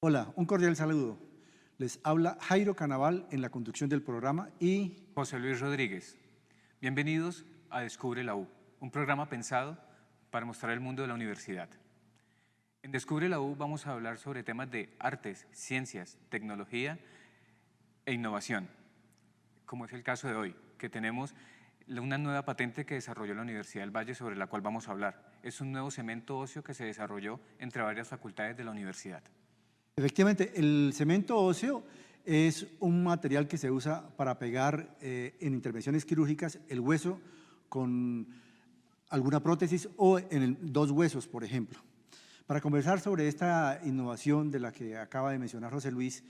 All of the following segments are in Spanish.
Hola, un cordial saludo. Les habla Jairo Canaval en la conducción del programa y José Luis Rodríguez. Bienvenidos a Descubre la U, un programa pensado para mostrar el mundo de la universidad. En Descubre la U vamos a hablar sobre temas de artes, ciencias, tecnología e innovación, como es el caso de hoy, que tenemos una nueva patente que desarrolló la Universidad del Valle sobre la cual vamos a hablar. Es un nuevo cemento óseo que se desarrolló entre varias facultades de la universidad. efectivamente el cemento óseo es un material que se usa para pegar en intervenciones quirúrgicas el hueso con alguna prótesis o en dos huesos, por ejemplo. Para conversar sobre esta innovación de la que acaba de mencionar José Luis,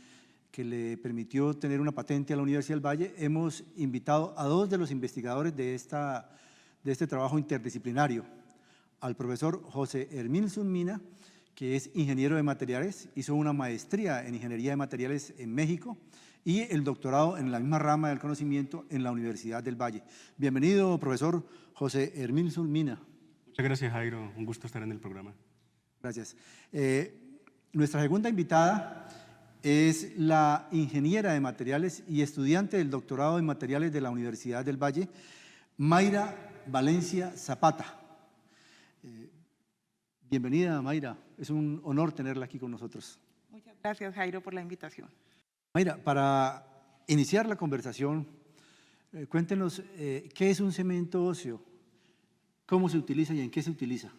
que le permitió tener una patente a la Universidad del Valle, hemos invitado a dos de los investigadores de este trabajo interdisciplinario, al profesor José Herminson Mina, que es ingeniero de materiales, hizo una maestría en ingeniería de materiales en México y el doctorado en la misma rama del conocimiento en la Universidad del Valle. Bienvenido, profesor José Herminson Mina. Muchas gracias, Jairo. Un gusto estar en el programa. Gracias. Nuestra segunda invitada es la ingeniera de materiales y estudiante del doctorado en materiales de la Universidad del Valle, Mayra Valencia Zapata. Bienvenida, Mayra. Es un honor tenerla aquí con nosotros. Muchas gracias, Jairo, por la invitación. Mayra, para iniciar la conversación, cuéntenos qué es un cemento óseo, cómo se utiliza y en qué se utiliza.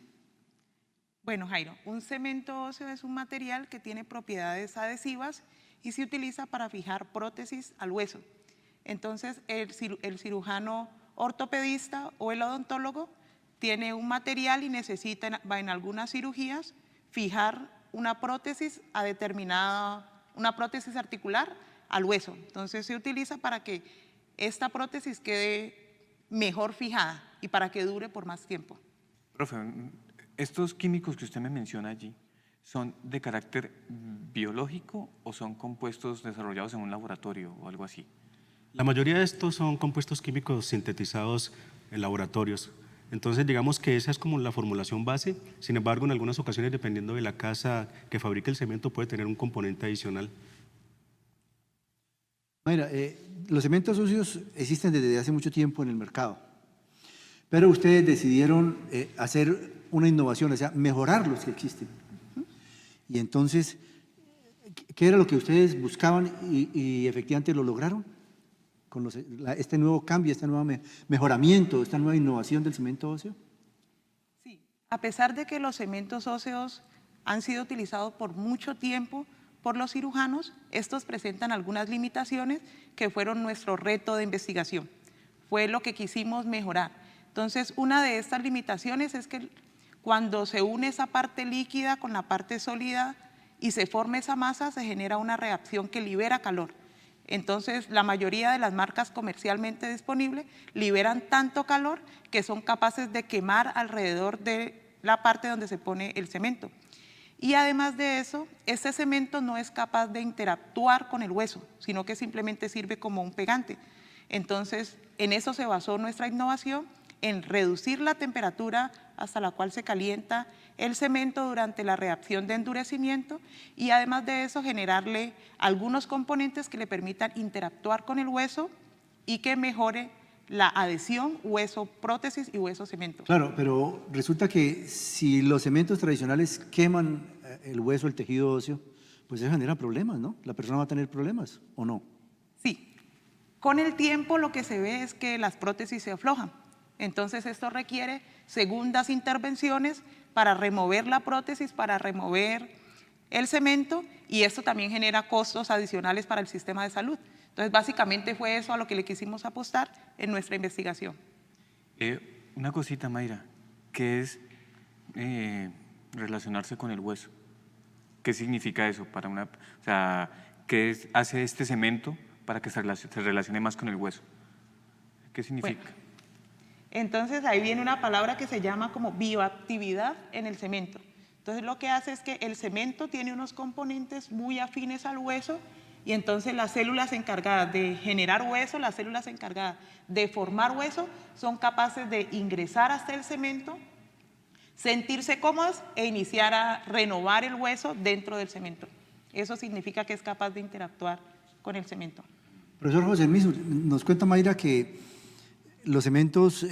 Bueno, Jairo, un cemento óseo es un material que tiene propiedades adhesivas y se utiliza para fijar prótesis al hueso. Entonces, el cirujano ortopedista o el odontólogo tiene un material y necesita en algunas cirugías fijar una prótesis una prótesis articular al hueso. Entonces, se utiliza para que esta prótesis quede mejor fijada y para que dure por más tiempo. Profe, ¿estos químicos que usted me menciona allí son de carácter biológico o son compuestos desarrollados en un laboratorio o algo así? La mayoría de estos son compuestos químicos sintetizados en laboratorios. Entonces, digamos que esa es como la formulación base. Sin embargo, en algunas ocasiones, dependiendo de la casa que fabrique el cemento, puede tener un componente adicional. Mayra, los cementos óseos existen desde hace mucho tiempo en el mercado, pero ustedes decidieron hacer una innovación, o sea, mejorar los que existen. Y entonces, ¿qué era lo que ustedes buscaban y efectivamente lo lograron? Con este nuevo cambio, este nuevo mejoramiento, esta nueva innovación del cemento óseo? Sí, a pesar de que los cementos óseos han sido utilizados por mucho tiempo por los cirujanos, estos presentan algunas limitaciones que fueron nuestro reto de investigación. Fue lo que quisimos mejorar. Entonces, una de estas limitaciones es que cuando se une esa parte líquida con la parte sólida y se forma esa masa, se genera una reacción que libera calor. Entonces, la mayoría de las marcas comercialmente disponibles liberan tanto calor que son capaces de quemar alrededor de la parte donde se pone el cemento. Y además de eso, este cemento no es capaz de interactuar con el hueso, sino que simplemente sirve como un pegante. Entonces, en eso se basó nuestra innovación, en reducir la temperatura hasta la cual se calienta el cemento durante la reacción de endurecimiento y además de eso generarle algunos componentes que le permitan interactuar con el hueso y que mejore la adhesión hueso-prótesis y hueso-cemento. Claro, pero resulta que si los cementos tradicionales queman el hueso, el tejido óseo, pues eso genera problemas, ¿no? La persona va a tener problemas, ¿o no? Sí. Con el tiempo lo que se ve es que las prótesis se aflojan. Entonces esto requiere segundas intervenciones para remover la prótesis, para remover el cemento y esto también genera costos adicionales para el sistema de salud. Entonces básicamente fue eso a lo que le quisimos apostar en nuestra investigación. Una cosita, Mayra, ¿qué es relacionarse con el hueso? ¿Qué significa eso? O sea, ¿qué hace este cemento para que se relacione más con el hueso? ¿Qué significa? Bueno, entonces ahí viene una palabra que se llama como bioactividad en el cemento. Entonces lo que hace es que el cemento tiene unos componentes muy afines al hueso y entonces las células encargadas de generar hueso, las células encargadas de formar hueso, son capaces de ingresar hasta el cemento, sentirse cómodas e iniciar a renovar el hueso dentro del cemento. Eso significa que es capaz de interactuar con el cemento. Profesor José Herminio, nos cuenta Mayra que los cementos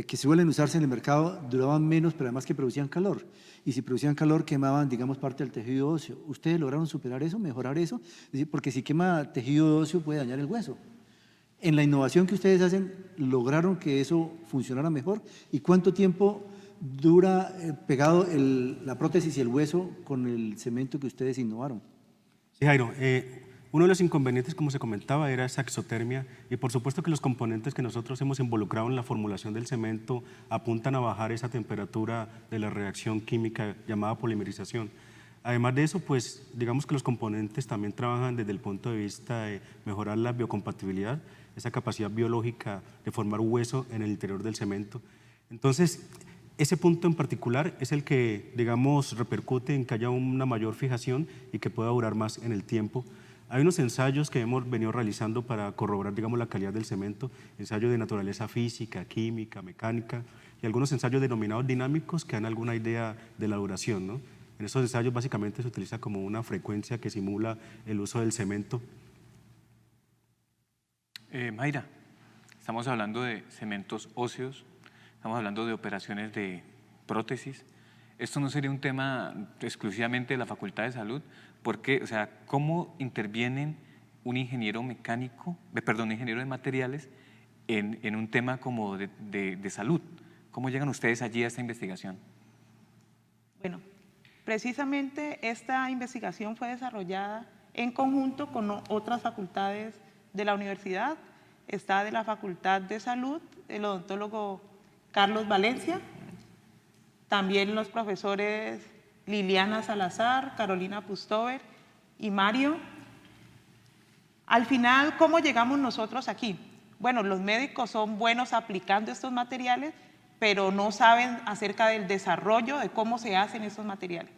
que suelen usarse en el mercado duraban menos, pero además que producían calor. Y si producían calor, quemaban, digamos, parte del tejido óseo. ¿Ustedes lograron superar eso, mejorar eso? Es decir, porque si quema tejido óseo puede dañar el hueso. En la innovación que ustedes hacen, ¿lograron que eso funcionara mejor? ¿Y cuánto tiempo dura pegado la prótesis y el hueso con el cemento que ustedes innovaron? Sí, Jairo, uno de los inconvenientes, como se comentaba, era esa exotermia, y por supuesto que los componentes que nosotros hemos involucrado en la formulación del cemento apuntan a bajar esa temperatura de la reacción química llamada polimerización. Además de eso, pues digamos que los componentes también trabajan desde el punto de vista de mejorar la biocompatibilidad, esa capacidad biológica de formar hueso en el interior del cemento. Entonces, ese punto en particular es el que, digamos, repercute en que haya una mayor fijación y que pueda durar más en el tiempo. Hay unos ensayos que hemos venido realizando para corroborar, digamos, la calidad del cemento, ensayos de naturaleza física, química, mecánica, y algunos ensayos denominados dinámicos que dan alguna idea de la duración, ¿no? En esos ensayos básicamente se utiliza como una frecuencia que simula el uso del cemento. Mayra, estamos hablando de cementos óseos, estamos hablando de operaciones de prótesis. ¿Esto no sería un tema exclusivamente de la Facultad de Salud? Porque, o sea, ¿cómo intervienen un ingeniero mecánico, un ingeniero de materiales en un tema como de salud? ¿Cómo llegan ustedes allí a esta investigación? Bueno, precisamente esta investigación fue desarrollada en conjunto con otras facultades de la universidad. Está de la Facultad de Salud, el odontólogo Carlos Valencia, también los profesores Liliana Salazar, Carolina Pustover y Mario. Al final, ¿cómo llegamos nosotros aquí? Bueno, los médicos son buenos aplicando estos materiales, pero no saben acerca del desarrollo de cómo se hacen estos materiales.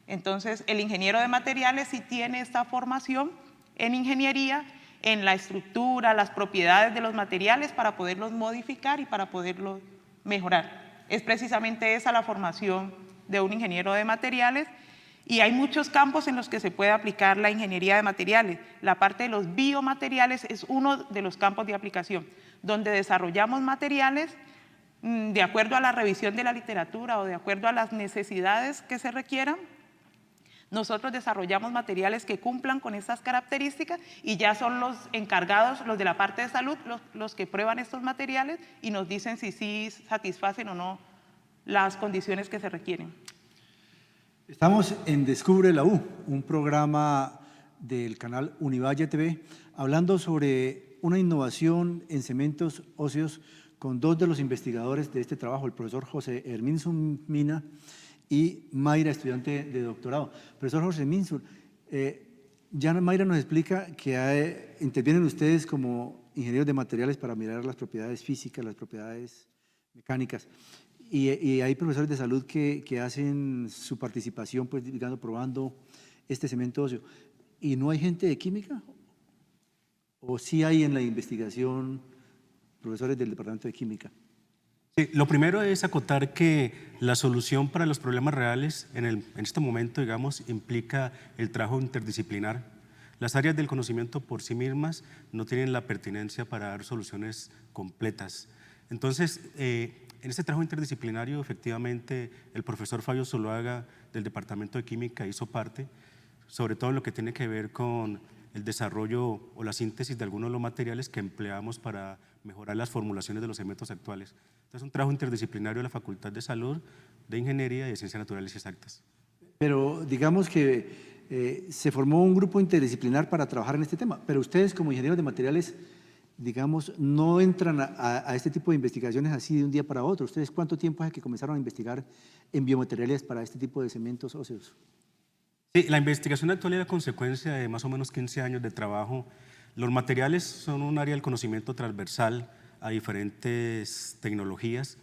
Entonces, el ingeniero de materiales sí tiene esta formación en ingeniería, en la estructura, las propiedades de los materiales para poderlos modificar y para poderlos mejorar. Es precisamente esa la formación de un ingeniero de materiales, y hay muchos campos en los que se puede aplicar la ingeniería de materiales. La parte de los biomateriales es uno de los campos de aplicación, donde desarrollamos materiales de acuerdo a la revisión de la literatura o de acuerdo a las necesidades que se requieran. Nosotros desarrollamos materiales que cumplan con estas características y ya son los encargados, los de la parte de salud, los que prueban estos materiales y nos dicen si sí satisfacen o no las condiciones que se requieren. Estamos en Descubre la U, un programa del canal Univalle TV, hablando sobre una innovación en cementos óseos con dos de los investigadores de este trabajo, el profesor José Herminio Mina y Mayra, estudiante de doctorado. Profesor José Herminio, ya Mayra nos explica que intervienen ustedes como ingenieros de materiales para mirar las propiedades físicas, las propiedades mecánicas. Y hay profesores de salud que hacen su participación, pues, digamos, probando este cemento óseo. ¿Y no hay gente de química? ¿O sí hay en la investigación profesores del departamento de química? Sí, lo primero es acotar que la solución para los problemas reales en este momento, digamos, implica el trabajo interdisciplinar. Las áreas del conocimiento por sí mismas no tienen la pertinencia para dar soluciones completas. Entonces, en este trabajo interdisciplinario, efectivamente, el profesor Fabio Zuluaga del Departamento de Química hizo parte, sobre todo en lo que tiene que ver con el desarrollo o la síntesis de algunos de los materiales que empleamos para mejorar las formulaciones de los cementos actuales. Entonces, es un trabajo interdisciplinario de la Facultad de Salud, de Ingeniería y de Ciencias Naturales y Exactas. Pero digamos que se formó un grupo interdisciplinar para trabajar en este tema, pero ustedes como ingenieros de materiales, digamos, no entran a este tipo de investigaciones así de un día para otro. ¿Ustedes cuánto tiempo es que comenzaron a investigar en biomateriales para este tipo de cementos óseos? Sí, la investigación actual es la consecuencia de más o menos 15 años de trabajo. Los materiales son un área del conocimiento transversal a diferentes tecnologías.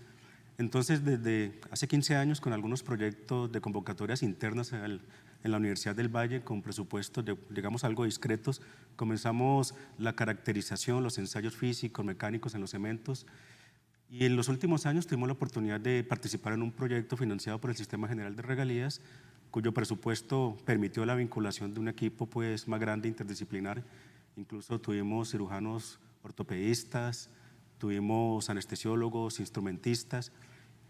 Entonces, desde hace 15 años, con algunos proyectos de convocatorias internas en la Universidad del Valle, con presupuestos, digamos, algo discretos, comenzamos la caracterización, los ensayos físicos, mecánicos en los cementos. Y en los últimos años tuvimos la oportunidad de participar en un proyecto financiado por el Sistema General de Regalías, cuyo presupuesto permitió la vinculación de un equipo pues, más grande interdisciplinar. Incluso tuvimos cirujanos ortopedistas, tuvimos anestesiólogos, instrumentistas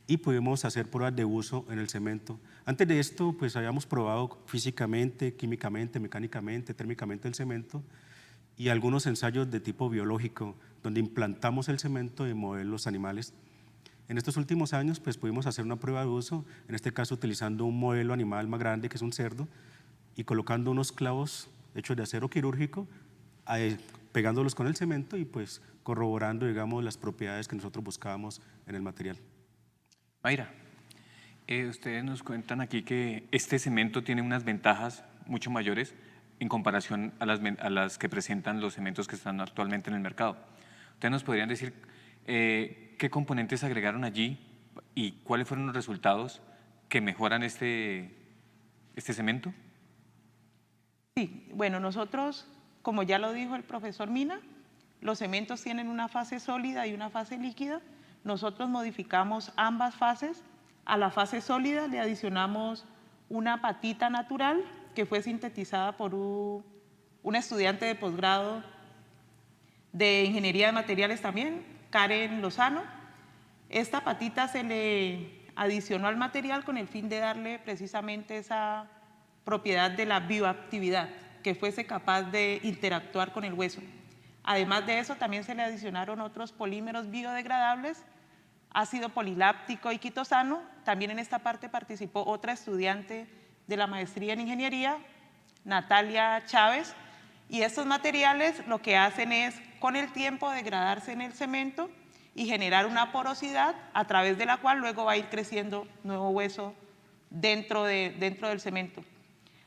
y pudimos hacer pruebas de uso en el cemento. Antes de esto, pues habíamos probado físicamente, químicamente, mecánicamente, térmicamente el cemento y algunos ensayos de tipo biológico, donde implantamos el cemento en modelos animales. En estos últimos años, pues pudimos hacer una prueba de uso, en este caso utilizando un modelo animal más grande, que es un cerdo, y colocando unos clavos hechos de acero quirúrgico, pegándolos con el cemento y pues corroborando, digamos, las propiedades que nosotros buscábamos en el material. Mayra, ustedes nos cuentan aquí que este cemento tiene unas ventajas mucho mayores en comparación a las que presentan los cementos que están actualmente en el mercado. ¿Ustedes nos podrían decir qué componentes agregaron allí y cuáles fueron los resultados que mejoran este cemento? Sí, bueno, nosotros, como ya lo dijo el profesor Mina, los cementos tienen una fase sólida y una fase líquida. Nosotros modificamos ambas fases. A la fase sólida le adicionamos una apatita natural que fue sintetizada por un estudiante de posgrado de Ingeniería de Materiales también, Karen Lozano. Esta apatita se le adicionó al material con el fin de darle precisamente esa propiedad de la bioactividad, que fuese capaz de interactuar con el hueso. Además de eso, también se le adicionaron otros polímeros biodegradables, ácido poliláptico y quitosano. También en esta parte participó otra estudiante de la maestría en ingeniería, Natalia Chávez, y estos materiales lo que hacen es, con el tiempo, degradarse en el cemento y generar una porosidad a través de la cual luego va a ir creciendo nuevo hueso dentro del cemento.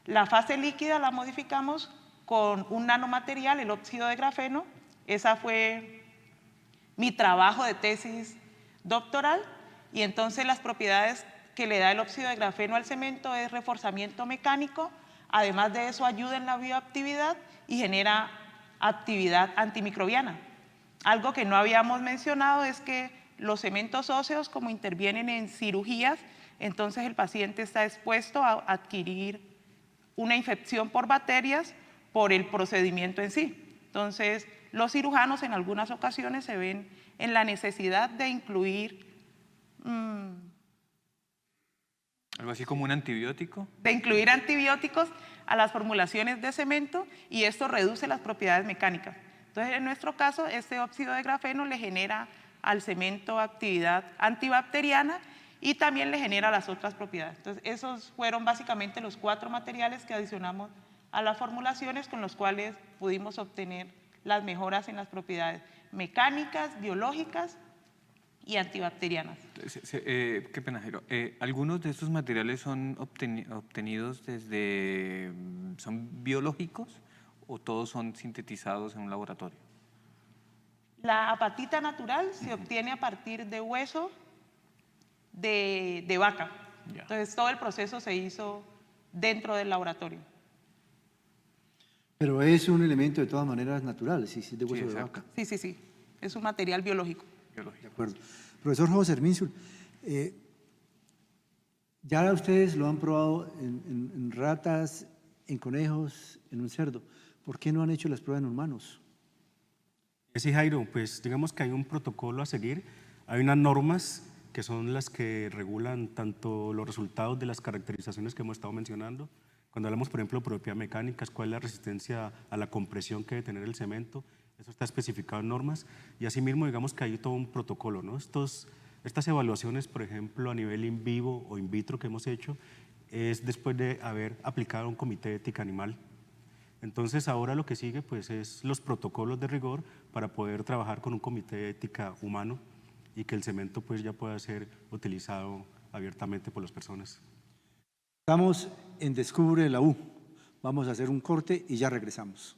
La fase líquida la modificamos con un nanomaterial, el óxido de grafeno. Esa fue mi trabajo de tesis doctoral, y entonces las propiedades que le da el óxido de grafeno al cemento es reforzamiento mecánico, además de eso ayuda en la bioactividad y genera actividad antimicrobiana. Algo que no habíamos mencionado es que los cementos óseos, como intervienen en cirugías, entonces el paciente está expuesto a adquirir una infección por bacterias por el procedimiento en sí. Entonces, los cirujanos en algunas ocasiones se ven en la necesidad de incluir ¿Algo así como un antibiótico? de incluir antibióticos a las formulaciones de cemento, y esto reduce las propiedades mecánicas. Entonces, en nuestro caso, este óxido de grafeno le genera al cemento actividad antibacteriana y también le genera las otras propiedades. Entonces, esos fueron básicamente los 4 materiales que adicionamos a las formulaciones con los cuales pudimos obtener las mejoras en las propiedades mecánicas, biológicas y antibacterianas. Qué pena, Jairo. ¿Algunos de estos materiales son obtenidos son biológicos o todos son sintetizados en un laboratorio? La apatita natural se obtiene a partir de hueso de vaca. Ya. Entonces, todo el proceso se hizo dentro del laboratorio. Pero es un elemento de todas maneras natural, si es de hueso de exacto. vaca. Sí, sí, sí. Es un material biológico. De Biológico. acuerdo. Profesor José Herminsul, ya ustedes lo han probado en ratas, en conejos, en un cerdo. ¿Por qué no han hecho las pruebas en humanos? Sí, Jairo, pues digamos que hay un protocolo a seguir, hay unas normas que son las que regulan tanto los resultados de las caracterizaciones que hemos estado mencionando. Cuando hablamos, por ejemplo, de propiedades mecánicas, cuál es la resistencia a la compresión que debe tener el cemento, eso está especificado en normas, y asimismo digamos que hay todo un protocolo, ¿no? Estas evaluaciones, por ejemplo, a nivel in vivo o in vitro que hemos hecho, es después de haber aplicado un comité de ética animal. Entonces ahora lo que sigue pues es los protocolos de rigor para poder trabajar con un comité de ética humano y que el cemento pues ya pueda ser utilizado abiertamente por las personas. Estamos en Descubre la U. Vamos a hacer un corte y ya regresamos.